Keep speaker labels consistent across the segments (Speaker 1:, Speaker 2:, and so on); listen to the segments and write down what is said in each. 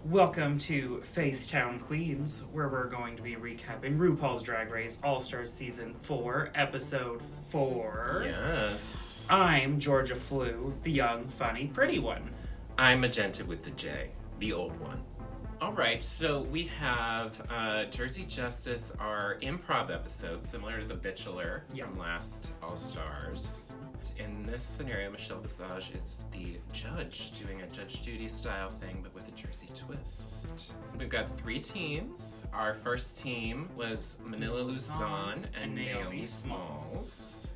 Speaker 1: Welcome to Facetown Queens, where we're going to be recapping RuPaul's Drag Race All-Stars Season 4, Episode 4.
Speaker 2: Yes.
Speaker 1: I'm Georgia Flu, the young, funny, pretty one.
Speaker 2: I'm Majenta with the J, the old one. All right, so we have Jersey Justice, our improv episode, similar to the Bachelor from last All-Stars. In this scenario, Michelle Visage is the judge, doing a Judge Judy style thing, but with a Jersey twist. We've got 3 teams. Our first team was Manila Luzon and Naomi Smalls.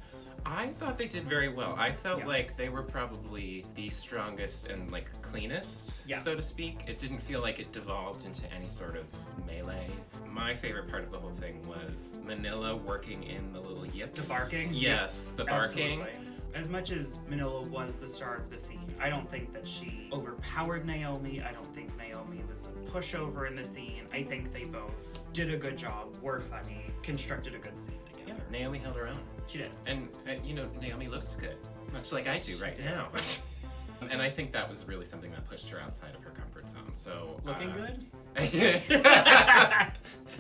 Speaker 2: I thought they did very well. I felt like they were probably the strongest and cleanest, so to speak. It didn't feel like it devolved into any sort of melee. My favorite part of the whole thing was Manila working in the little yips.
Speaker 1: The barking?
Speaker 2: Yes, the barking.
Speaker 1: Absolutely. As much as Manila was the star of the scene, I don't think that she overpowered Naomi. I don't think Naomi was a pushover in the scene. I think they both did a good job, were funny, constructed a good scene together.
Speaker 2: Yeah, Naomi held her own.
Speaker 1: She did.
Speaker 2: And, Naomi looks good, much like I do right now. And I think that was really something that pushed her outside of her comfort zone. So
Speaker 1: looking good?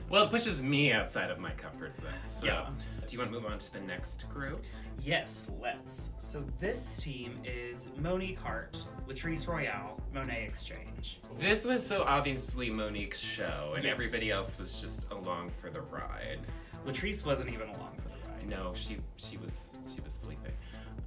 Speaker 2: Well, it pushes me outside of my comfort zone. So.
Speaker 1: Yeah.
Speaker 2: Do you want to move on to the next group?
Speaker 1: Yes, let's. So this team is Monique Hart, Latrice Royale, Monet Exchange.
Speaker 2: This was so obviously Monique's show, and everybody else was just along for the ride.
Speaker 1: Latrice wasn't even along for the ride.
Speaker 2: No, she was sleeping.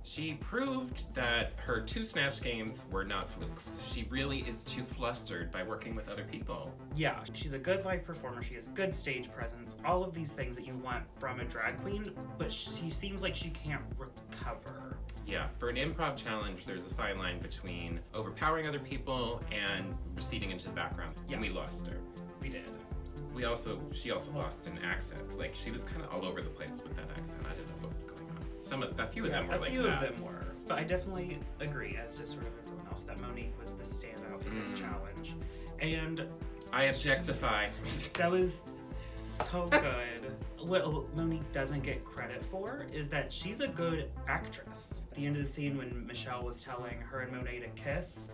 Speaker 2: She proved that her 2 Snatch games were not flukes. She really is too flustered by working with other people.
Speaker 1: Yeah, she's a good live performer. She has good stage presence. All of these things that you want from a drag queen, but she seems like she can't recover.
Speaker 2: Yeah, for an improv challenge, there's a fine line between overpowering other people and receding into the background. Yeah. And we lost her.
Speaker 1: We did.
Speaker 2: She also lost an accent. She was kind of all over the place with that accent. I didn't know what was going on. A few of them were like that.
Speaker 1: A few of them were. But I definitely agree, as did sort of everyone else, that Monique was the standout in this challenge. And
Speaker 2: I objectify.
Speaker 1: That was so good. What Monique doesn't get credit for is that she's a good actress. At the end of the scene when Michelle was telling her and Monet to kiss,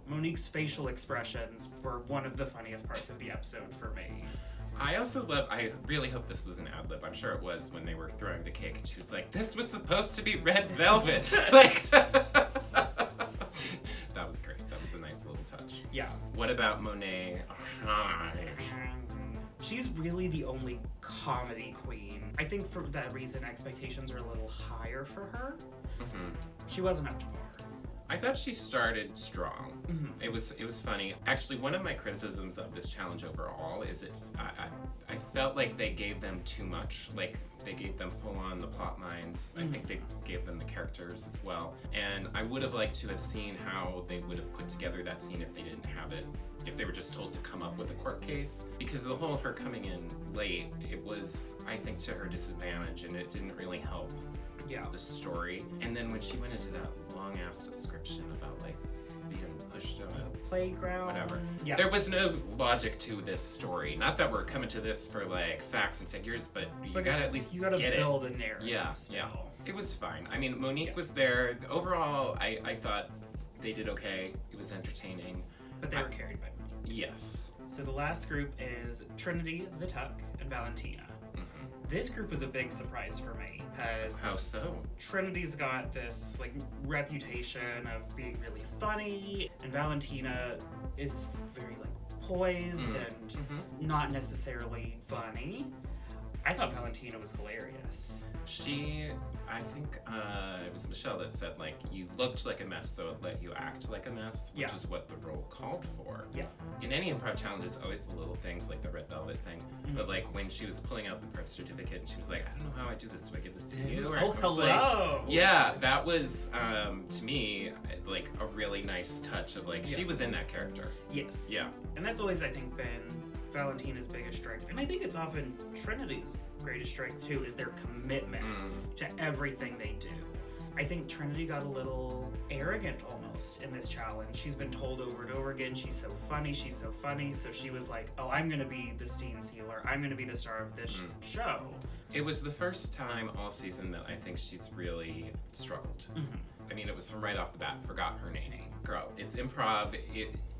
Speaker 1: Monique's facial expressions were one of the funniest parts of the episode for me.
Speaker 2: I really hope this was an ad-lib. I'm sure it was when they were throwing the cake and she was like, this was supposed to be red velvet. That was great. That was a nice little touch.
Speaker 1: Yeah.
Speaker 2: What about Monet?
Speaker 1: She's really the only comedy queen. I think for that reason, expectations are a little higher for her. She wasn't up to par.
Speaker 2: I thought she started strong. It was funny. Actually, one of my criticisms of this challenge overall is I felt like they gave them too much. They gave them full on the plot lines. I think they gave them the characters as well. And I would have liked to have seen how they would have put together that scene if they didn't have it. If they were just told to come up with a court case. Because the whole her coming in late, it was, I think, to her disadvantage, and it didn't really help the story. And then when she went into that long-ass description about being pushed on a
Speaker 1: playground,
Speaker 2: whatever. Yeah. There was no logic to this story. Not that we're coming to this for facts and figures, but you gotta at least
Speaker 1: build a narrative.
Speaker 2: Yeah. It was fine. I mean, Monique was there. Overall, I thought they did okay. It was entertaining.
Speaker 1: But they were carried by Monique.
Speaker 2: Yes.
Speaker 1: So the last group is Trinity, the Tuck, and Valentina. This group was a big surprise for me.
Speaker 2: How so?
Speaker 1: Trinity's got this reputation of being really funny, and Valentina is very poised and not necessarily funny. I thought Valentina was hilarious.
Speaker 2: I think it was Michelle that said, you looked like a mess, so it let you act like a mess, which is what the role called for.
Speaker 1: Yeah.
Speaker 2: In any improv challenge, it's always the little things, like the red velvet thing. But, when she was pulling out the birth certificate, and she was like, I don't know how I do this. Do I give this to you? Or
Speaker 1: hello!
Speaker 2: That was, to me, a really nice touch of, she was in that character.
Speaker 1: Yes.
Speaker 2: Yeah.
Speaker 1: And that's always, I think, been Valentina's biggest strength, and I think it's often Trinity's greatest strength too, is their commitment to everything they do. I think Trinity got a little arrogant almost in this challenge. She's been told over and over again, she's so funny, so she was like, oh, I'm gonna be the Steen Sealer, I'm gonna be the star of this show.
Speaker 2: It was the first time all season that I think she's really struggled. I mean, it was from right off the bat, forgot her name. Girl, it's improv,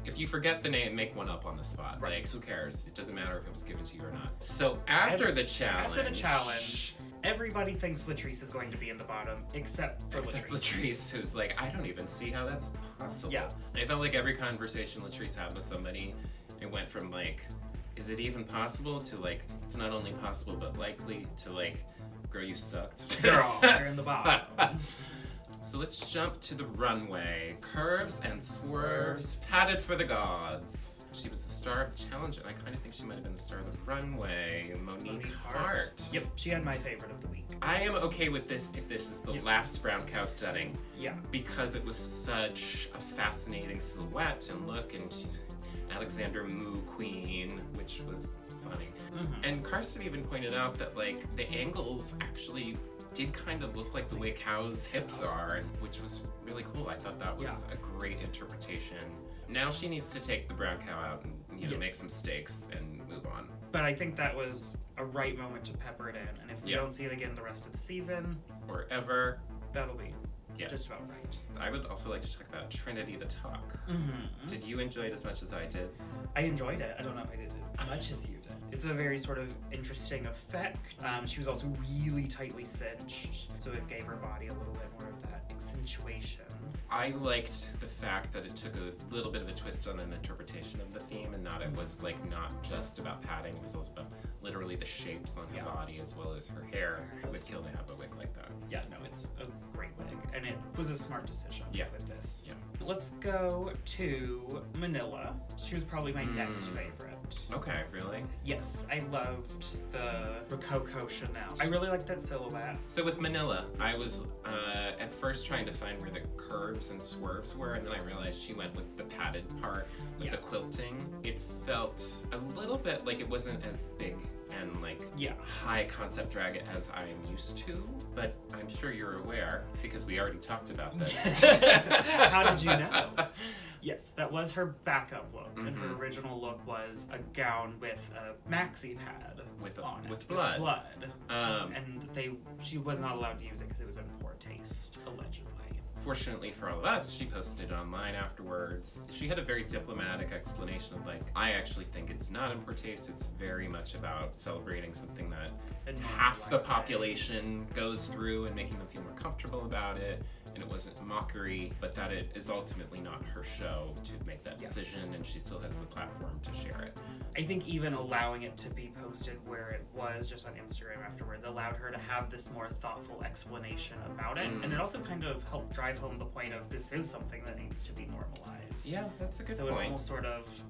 Speaker 2: If you forget the name, make one up on the spot.
Speaker 1: Right.
Speaker 2: Like, who cares? It doesn't matter if it was given to you or not. So after the challenge,
Speaker 1: everybody thinks Latrice is going to be in the bottom, except for
Speaker 2: Latrice, who's like, I don't even see how that's possible.
Speaker 1: Yeah.
Speaker 2: I felt like every conversation Latrice had with somebody, it went from like, is it even possible to like, it's not only possible but likely to like, girl, you sucked.
Speaker 1: Girl, you're in the bottom.
Speaker 2: So let's jump to the runway. Curves and swerves, padded for the gods. She was the star of the challenge, and I kind of think she might have been the star of the runway. Monique Hart.
Speaker 1: Yep, she had my favorite of the week.
Speaker 2: I am okay with this if this is the last brown cow studding.
Speaker 1: Yeah.
Speaker 2: Because it was such a fascinating silhouette and look, and she's Alexander Moo Queen, which was funny.
Speaker 1: Mm-hmm.
Speaker 2: And Carson even pointed out that like the angles actually did kind of look like the way cows' hips are, which was really cool. I thought that was a great interpretation. Now she needs to take the brown cow out and, you know, make some steaks and move on.
Speaker 1: But I think that was a right moment to pepper it in. And if we don't see it again the rest of the season,
Speaker 2: or ever,
Speaker 1: that'll be just about right.
Speaker 2: I would also like to talk about Trinity the Talk.
Speaker 1: Mm-hmm.
Speaker 2: Did you enjoy it as much as I did?
Speaker 1: I enjoyed it. I don't know if I did it as much as you did. It's a very sort of interesting effect. She was also really tightly cinched, so it gave her body a little bit more of that accentuation.
Speaker 2: I liked the fact that it took a little bit of a twist on an interpretation of the theme, and not it was like not just about padding, it was also about literally the shapes on her body as well as her hair. It would kill to have a wig like that.
Speaker 1: Yeah, no, it's a great wig, and it was a smart decision with this.
Speaker 2: Yeah.
Speaker 1: Let's go to Manila. She was probably my next favorite.
Speaker 2: Okay, really?
Speaker 1: Yes, I loved the Rococo Chanel. I really liked that silhouette.
Speaker 2: So with Manila, I was at first trying to find where the curves and swerves were, and then I realized she went with the padded part with the quilting. It felt a little bit like it wasn't as big and like high concept drag as I am used to, but I'm sure you're aware because we already talked about this.
Speaker 1: How did you know? Yes, that was her backup look, and her original look was a gown with a maxi pad with
Speaker 2: blood.
Speaker 1: And she was not allowed to use it because it was in poor taste, allegedly.
Speaker 2: Fortunately for all of us, she posted it online afterwards. She had a very diplomatic explanation of like, I actually think it's not in poor taste. It's very much about celebrating something that half the population goes through and making them feel more comfortable about it. And it wasn't mockery, but that it is ultimately not her show to make that decision, and she still has the platform to share it.
Speaker 1: I think even allowing it to be posted where it was just on Instagram afterwards allowed her to have this more thoughtful explanation about it, and it also kind of helped drive home the point of this is something that needs to be normalized.
Speaker 2: Yeah, that's a good point.
Speaker 1: So it almost sort of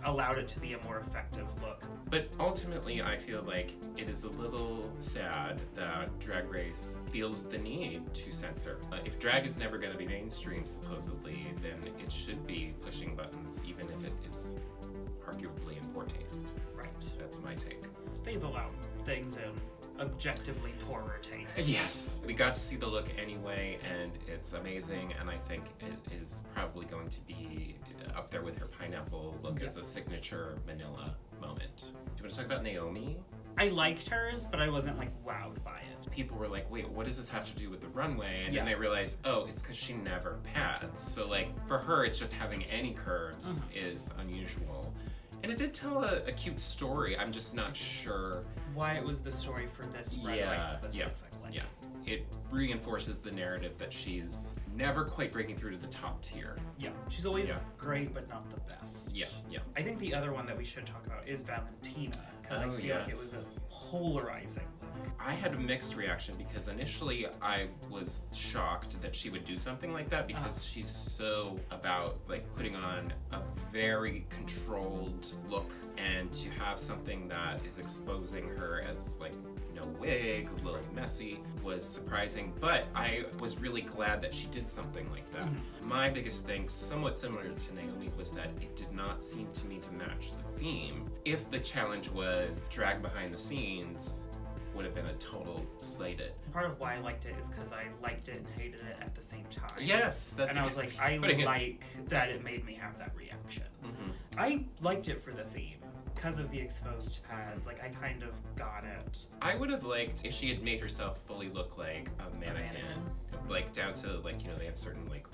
Speaker 1: allowed it to be a more effective look.
Speaker 2: But ultimately, I feel like it is a little sad that Drag Race feels the need to censor. If drag is never going to be mainstream, supposedly, then it should be pushing buttons, even if it is arguably in poor taste.
Speaker 1: Right.
Speaker 2: That's my take.
Speaker 1: They've allowed things in objectively poorer taste.
Speaker 2: Yes. We got to see the look anyway, and it's amazing, and I think it is probably going to be up there with her pineapple look as a signature Manila moment. Do you want to talk about Naomi?
Speaker 1: I liked hers, but I wasn't like wowed by it.
Speaker 2: People were like, wait, what does this have to do with the runway? And then they realized, oh, it's because she never pads. So like for her, it's just having any curves is unusual. And it did tell a cute story. I'm just not sure
Speaker 1: why it was the story for this runway specifically.
Speaker 2: Yeah. It reinforces the narrative that she's never quite breaking through to the top tier.
Speaker 1: Yeah. She's always great, but not the best.
Speaker 2: Yeah.
Speaker 1: I think the other one that we should talk about is Valentina, because I feel like it was a polarizing look.
Speaker 2: I had a mixed reaction because initially I was shocked that she would do something like that because she's so about like putting on a very controlled look, and to have something that is exposing her as like no wig, a little messy, was surprising, but I was really glad that she did something like that. My biggest thing, somewhat similar to Naomi, was that it did not seem to me to match the theme. If the challenge was drag behind the scenes, would have been a total slate it.
Speaker 1: Part of why I liked it is because I liked it and hated it at the same time.
Speaker 2: Yes, that's.
Speaker 1: And I was like, I like that it made me have that reaction. I liked it for the theme. Because of the exposed pads, like I kind of got it.
Speaker 2: I would have liked if she had made herself fully look like a mannequin. Like down to like, you know, they have certain like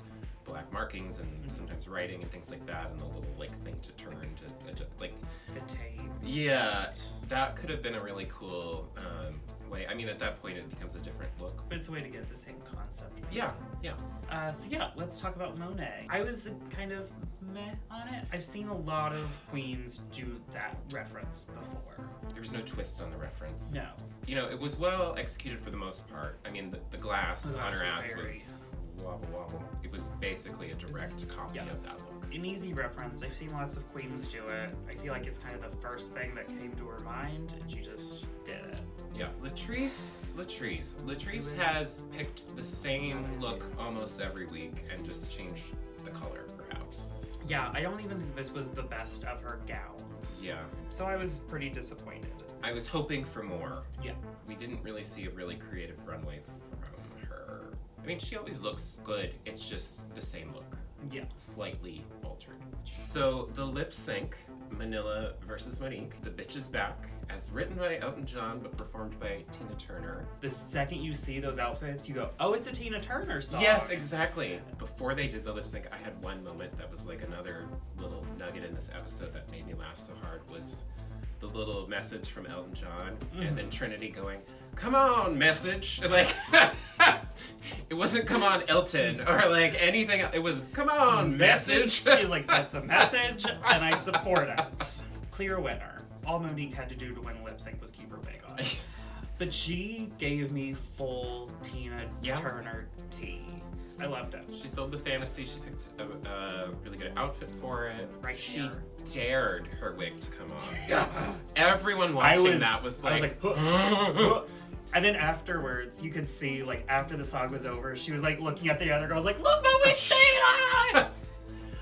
Speaker 2: black markings and sometimes writing and things like that, and the little like thing to turn to adjust, like
Speaker 1: the tape.
Speaker 2: Yeah, that could have been a really cool way. I mean, at that point, it becomes a different look.
Speaker 1: But it's a way to get the same concept. Right?
Speaker 2: Yeah.
Speaker 1: So yeah, let's talk about Monet. I was kind of meh on it. I've seen a lot of queens do that reference before.
Speaker 2: There was no twist on the reference.
Speaker 1: No.
Speaker 2: You know, it was well executed for the most part. I mean, the glass on her ass was wobble wobble. It was basically a direct copy of that look.
Speaker 1: An easy reference. I've seen lots of queens do it. I feel like it's kind of the first thing that came to her mind, and she just did it.
Speaker 2: Yeah, Latrice has picked the same look almost every week and just changed the color, perhaps.
Speaker 1: Yeah, I don't even think this was the best of her gowns.
Speaker 2: Yeah.
Speaker 1: So I was pretty disappointed.
Speaker 2: I was hoping for more.
Speaker 1: Yeah.
Speaker 2: We didn't really see a really creative runway from her. I mean, she always looks good. It's just the same look.
Speaker 1: Yeah.
Speaker 2: Slightly altered. So the lip sync, Manila versus Monique. The Bitch is Back, as written by Elton John but performed by Tina Turner.
Speaker 1: The second you see those outfits, you go, oh, it's a Tina Turner song.
Speaker 2: Yes, exactly. Before they did the lip sync, I had one moment that was like another little nugget in this episode that made me laugh so hard was the little message from Elton John and then Trinity going, come on, message. Like, it wasn't come on, Elton, or like anything else. It was come on, message.
Speaker 1: She's like, that's a message, and I support it. Clear winner. All Monique had to do to win a lip sync was keep her wig on. But she gave me full Tina Turner tea. I loved it.
Speaker 2: She sold the fantasy. She picked a really good outfit for it.
Speaker 1: Right.
Speaker 2: She dared her wig to come on. Everyone watching that was like,
Speaker 1: I was like, huh. And then afterwards, you could see, like, after the song was over, she was like looking at the other girls, like, look, my wig's staying on!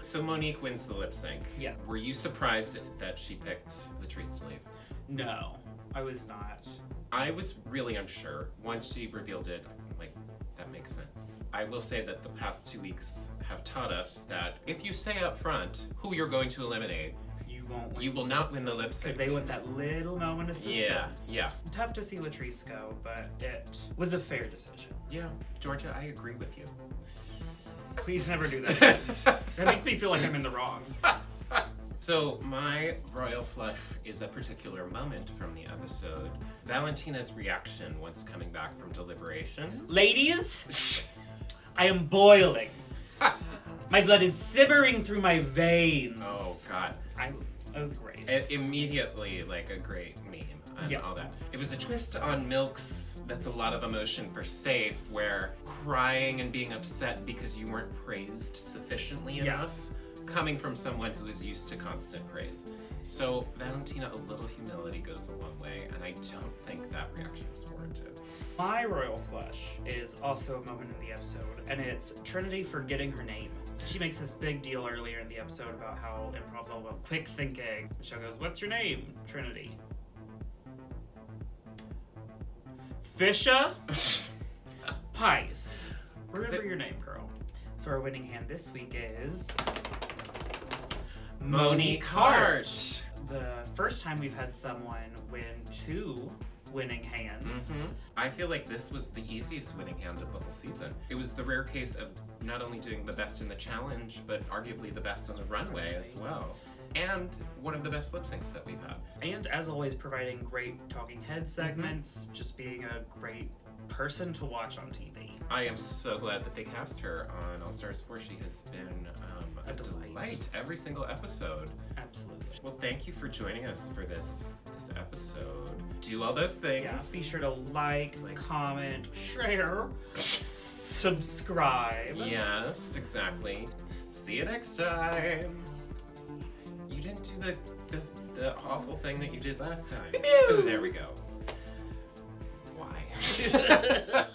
Speaker 2: So Monique wins the lip sync.
Speaker 1: Yeah.
Speaker 2: Were you surprised that she picked Latrice to leave?
Speaker 1: No, I was not.
Speaker 2: I was really unsure. Once she revealed it, I'm like, that makes sense. I will say that the past 2 weeks have taught us that if you say up front who you're going to eliminate, you will not win the lip sync.
Speaker 1: Because they want that little moment of suspense.
Speaker 2: Yeah.
Speaker 1: Tough to see Latrice go, but it was a fair decision.
Speaker 2: Yeah, Georgia, I agree with you.
Speaker 1: Please never do that. That makes me feel like I'm in the wrong.
Speaker 2: So my royal flush is a particular moment from the episode. Valentina's reaction once coming back from deliberations.
Speaker 1: Ladies, I am boiling. My blood is simmering through my veins.
Speaker 2: Oh, God.
Speaker 1: That was great.
Speaker 2: Immediately, like, a great meme and all that. It was a twist on Milk's That's a Lot of Emotion for Safe, where crying and being upset because you weren't praised sufficiently enough, coming from someone who is used to constant praise. So, Valentina, a little humility goes a long way, and I don't think that reaction was warranted.
Speaker 1: My royal flush is also a moment in the episode, and it's Trinity forgetting her name. She makes this big deal earlier in the episode about how improv's all about quick thinking. Michelle goes, what's your name? Trinity. Fisha? Pice. Remember your name, girl. So our winning hand this week is...
Speaker 2: Monique Hart.
Speaker 1: The first time we've had someone win 2 winning hands.
Speaker 2: I feel like this was the easiest winning hand of the whole season. It was the rare case of not only doing the best in the challenge, but arguably the best on the runway as well. And one of the best lip syncs that we've had.
Speaker 1: And as always, providing great talking head segments, just being a great person to watch on TV.
Speaker 2: I am so glad that they cast her on All Stars 4. She has been a delight every single episode.
Speaker 1: Absolutely.
Speaker 2: Well, thank you for joining us for this episode. Do all those things.
Speaker 1: Yeah, be sure to like, comment, share, subscribe.
Speaker 2: Yes, exactly. See you next time. You didn't do the awful thing that you did last time.
Speaker 1: Pew!
Speaker 2: There we go. Why?